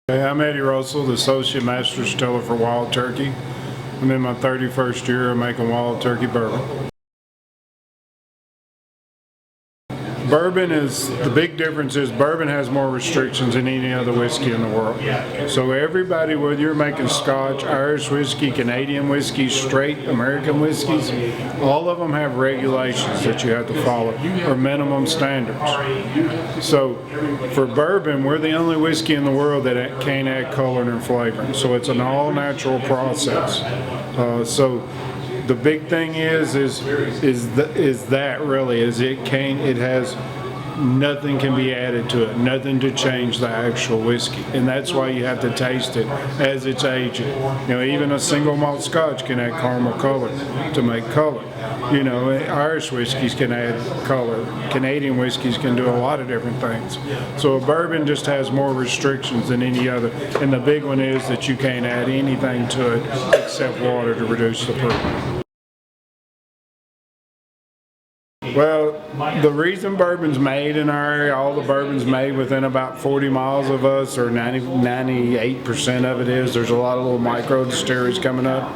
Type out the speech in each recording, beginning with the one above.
Hey, I'm Eddie Russell, the Associate Master Distiller for Wild Turkey. I'm in my 31st year of making Wild Turkey bourbon. Bourbon is, the big difference is bourbon has more restrictions than any other whiskey in the world. So everybody, whether you're making Scotch, Irish whiskey, Canadian whiskey, straight American whiskeys, all of them have regulations that you have to follow, or minimum standards. So for bourbon, we're the only whiskey in the world that can't add color and flavoring. So it's an all-natural process. So the big thing is that really it has nothing can be added to it, nothing to change the actual whiskey, and that's why you have to taste it as it's aging. You know, even a single malt Scotch can add caramel color to make color. You know, Irish whiskeys can add color. Canadian whiskeys can do a lot of different things. So a bourbon just has more restrictions than any other, and the big one is that you can't add anything to it except water to reduce the proof. Well, the reason bourbon's made in our area, all the bourbon's made within about 40 miles of us, or 98% of it is. There's a lot of little micro distilleries coming up.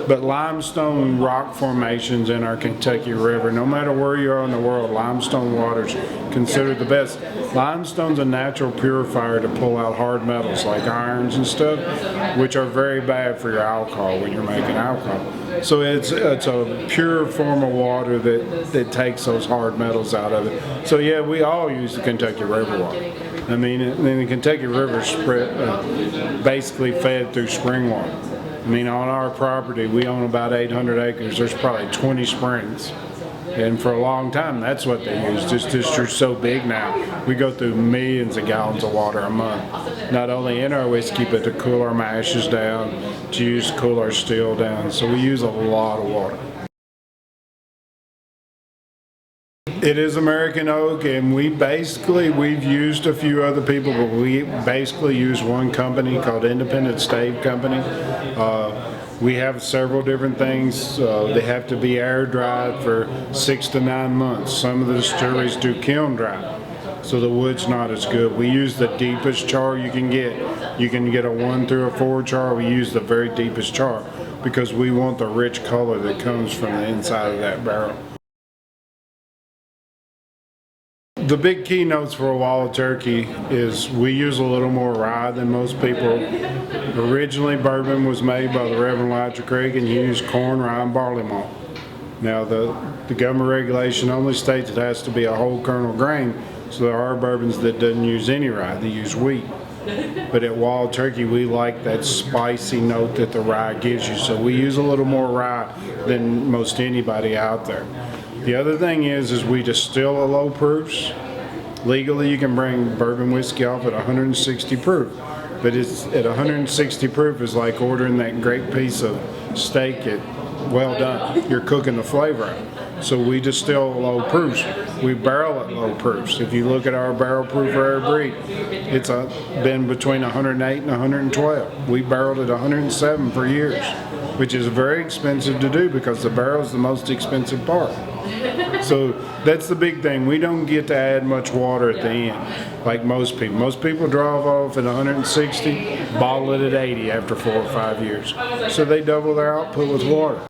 But limestone rock formations in our Kentucky River, no matter where you are in the world, limestone water's considered the best. Limestone's a natural purifier to pull out hard metals like irons and stuff, which are very bad for your alcohol when you're making alcohol. So it's a pure form of water that takes those hard metals out of it. So yeah, we all use the Kentucky River water. I mean, the Kentucky River basically fed through spring water. I mean, on our property, we own about 800 acres. There's probably 20 springs. And for a long time, that's what they used. This district's so big now, we go through millions of gallons of water a month. Not only in our whiskey, but to cool our mashes down, to use to cool our still down. So we use a lot of water. It is American oak, and we've used a few other people, but we basically use one company called Independent Stave Company. We have several different things. They have to be air dried for 6 to 9 months. Some of the distilleries do kiln dry, so the wood's not as good. We use the deepest char you can get. You can get a 1 through a 4 char. We use the very deepest char because we want the rich color that comes from the inside of that barrel. The big keynotes for a Wild Turkey is we use a little more rye than most people. Originally, bourbon was made by the Reverend Elijah Craig and used corn, rye, and barley malt. Now, the government regulation only states it has to be a whole kernel grain, so there are bourbons that doesn't use any rye, they use wheat. But at Wild Turkey, we like that spicy note that the rye gives you, so we use a little more rye than most anybody out there. The other thing is we distill at low proofs. Legally, you can bring bourbon whiskey off at 160 proof, but it's at 160 proof is like ordering that great piece of steak at well done. You're cooking the flavor out. So we distill at low proofs. We barrel at low proofs. If you look at our barrel proof for our breed, it's been between 108 and 112. We barreled at 107 for years, which is very expensive to do because the barrel is the most expensive part. So that's the big thing. We don't get to add much water at the end like most people. Most people draw off at 160, bottle it at 80 after 4 or 5 years. So they double their output with water.